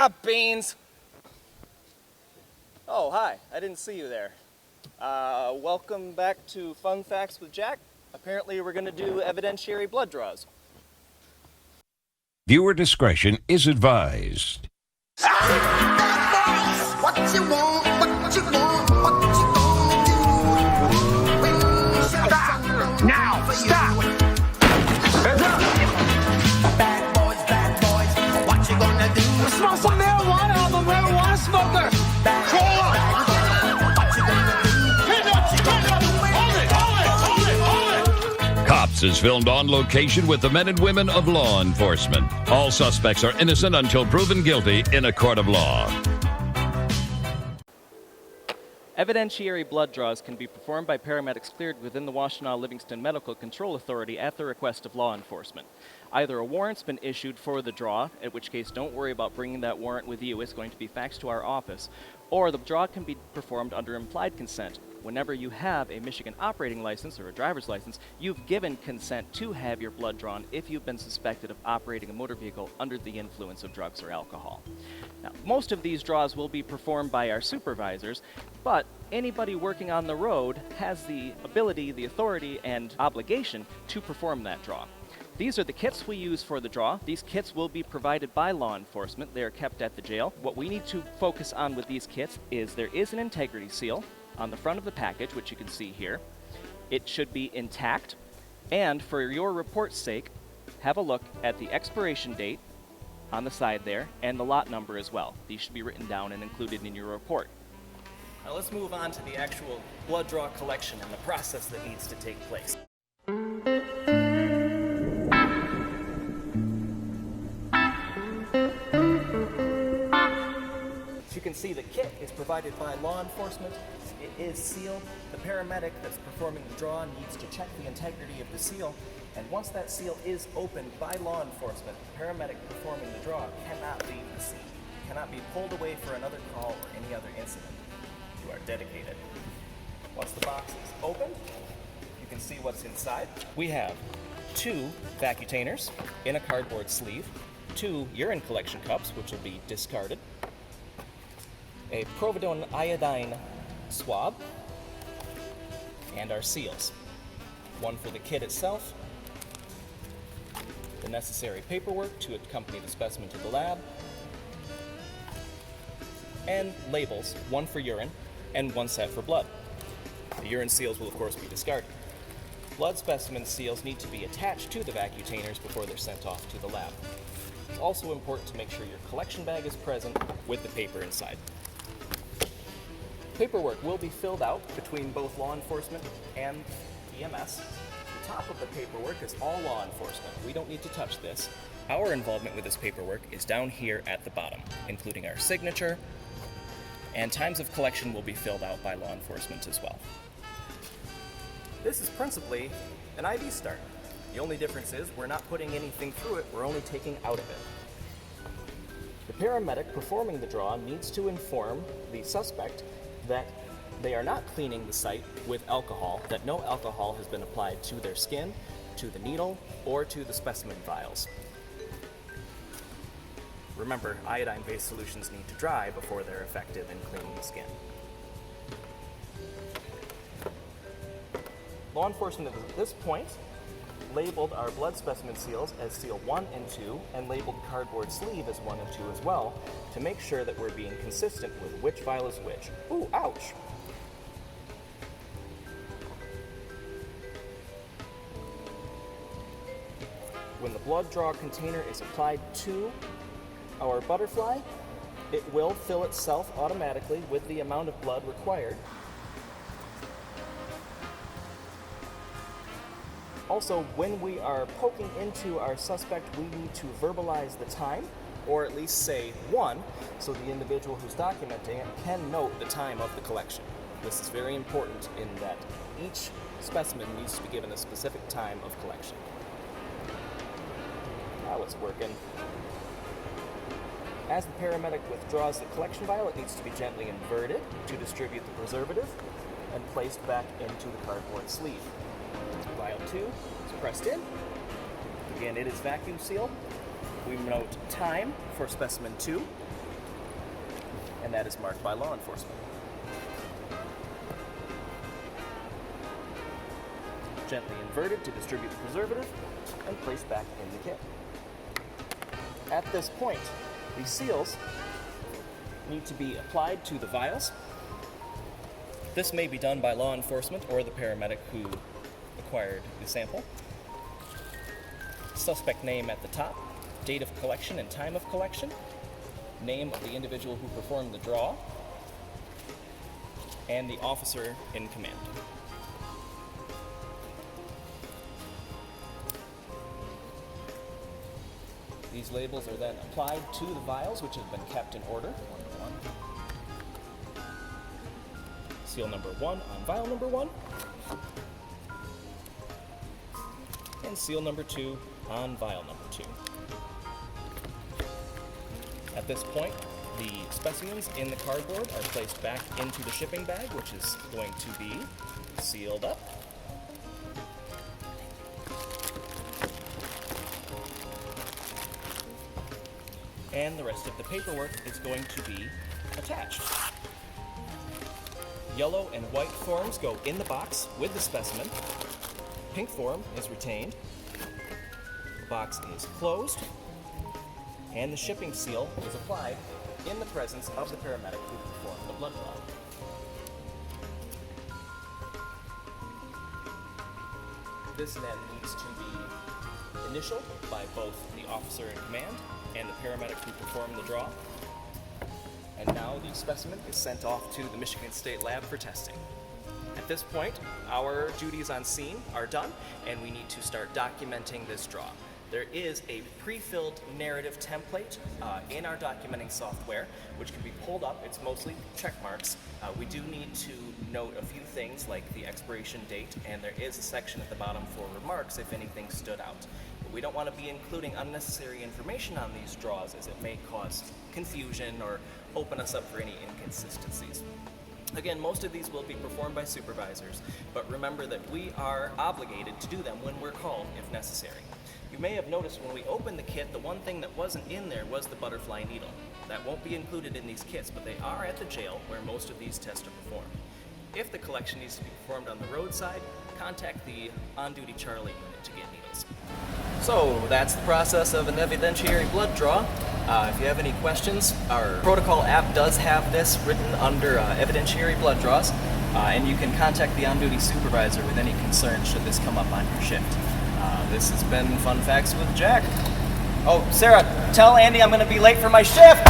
Beans! Oh, hi. I didn't see you there. Welcome back to Fun Facts with Jack. Apparently we're going to do evidentiary blood draws. Viewer discretion is advised. What you want, what you want, what you gonna do? Stop! Now, stop! Heads up! Bad boys, what you gonna do? Smell some marijuana, I'm a marijuana smoker! What you gonna do? Hold it! Cops is filmed on location with the men and women of law enforcement. All suspects are innocent until proven guilty in a court of law. Evidentiary blood draws can be performed by paramedics cleared within the Washtenaw-Livingston Medical Control Authority at the request of law enforcement. Either a warrant's been issued for the draw, in which case don't worry about bringing that warrant with you, it's going to be faxed to our office, or the draw can be performed under implied consent. Whenever you have a Michigan operating license or a driver's license, you've given consent to have your blood drawn if you've been suspected of operating a motor vehicle under the influence of drugs or alcohol. Now, most of these draws will be performed by our supervisors, but anybody working on the road has the ability, the authority, and obligation to perform that draw. These are the kits we use for the draw. These kits will be provided by law enforcement. They are kept at the jail. What we need to focus on with these kits is there is an integrity seal on the front of the package, which you can see here. It should be intact, and for your report's sake, have a look at the expiration date on the side there and the lot number as well. These should be written down and included in your report. Now let's move on to the actual blood draw collection and the process that needs to take place. As you can see, the kit is provided by law enforcement. It is sealed. The paramedic that's performing the draw needs to check the integrity of the seal, and once that seal is opened by law enforcement, the paramedic performing the draw cannot leave the scene, cannot be pulled away for another call or any other incident. You are dedicated. Once the box is opened, you can see what's inside. We have 2 vacutainers in a cardboard sleeve, 2 urine collection cups, which will be discarded, a providone iodine swab, and our seals. One for the kit itself, the necessary paperwork to accompany the specimen to the lab, and labels, one for urine and one set for blood. The urine seals will of course be discarded. Blood specimen seals need to be attached to the vacutainers before they're sent off to the lab. It's also important to make sure your collection bag is present with the paper inside. Paperwork will be filled out between both law enforcement and EMS. The top of the paperwork is all law enforcement. We don't need to touch this. Our involvement with this paperwork is down here at the bottom, including our signature, and times of collection will be filled out by law enforcement as well. This is principally an ID start. The only difference is we're not putting anything through it, we're only taking out of it. The paramedic performing the draw needs to inform the suspect that they are not cleaning the site with alcohol, that no alcohol has been applied to their skin, to the needle, or to the specimen vials. Remember, iodine-based solutions need to dry before they're effective in cleaning the skin. Law enforcement at this point labeled our blood specimen seals as seal 1 and 2 and labeled the cardboard sleeve as 1 and 2 as well to make sure that we're being consistent with which vial is which. Ooh, ouch! When the blood draw container is applied to our butterfly, it will fill itself automatically with the amount of blood required. Also, when we are poking into our suspect, we need to verbalize the time, or at least say 1, so the individual who's documenting it can note the time of the collection. This is very important in that each specimen needs to be given a specific time of collection. Now it's working. As the paramedic withdraws the collection vial, it needs to be gently inverted to distribute the preservative and placed back into the cardboard sleeve. Vial 2 is pressed in. Again, it is vacuum sealed. We note time for specimen 2 and that is marked by law enforcement. Gently inverted to distribute the preservative and placed back in the kit. At this point, the seals need to be applied to the vials. This may be done by law enforcement or the paramedic who acquired the sample. Suspect name at the top, date of collection and time of collection, name of the individual who performed the draw, and the officer in command. These labels are then applied to the vials, which have been kept in order. Seal number 1 on vial number 1, and seal number 2 on vial number 2. At this point, the specimens in the cardboard are placed back into the shipping bag, which is going to be sealed up. And the rest of the paperwork is going to be attached. Yellow and white forms go in the box with the specimen. Pink form is retained. The box is closed. And the shipping seal is applied in the presence of the paramedic who performed the blood draw. This then needs to be initialed by both the officer in command and the paramedic who performed the draw. And now the specimen is sent off to the Michigan State Lab for testing. At this point, our duties on scene are done, and we need to start documenting this draw. There is a pre-filled narrative template in our documenting software, which can be pulled up. It's mostly check marks. We do need to note a few things like the expiration date, and there is a section at the bottom for remarks if anything stood out. But we don't want to be including unnecessary information on these draws, as it may cause confusion or open us up for any inconsistencies. Again, most of these will be performed by supervisors, but remember that we are obligated to do them when we're called if necessary. You may have noticed when we opened the kit, the one thing that wasn't in there was the butterfly needle. That won't be included in these kits, but they are at the jail where most of these tests are performed. If the collection needs to be performed on the roadside, contact the on-duty Charlie unit to get needles. So that's the process of an evidentiary blood draw. If you have any questions, our protocol app does have this written under evidentiary blood draws, and you can contact the on-duty supervisor with any concerns should this come up on your shift. This has been Fun Facts with Jack. Oh, Sarah, tell Andy I'm going to be late for my shift!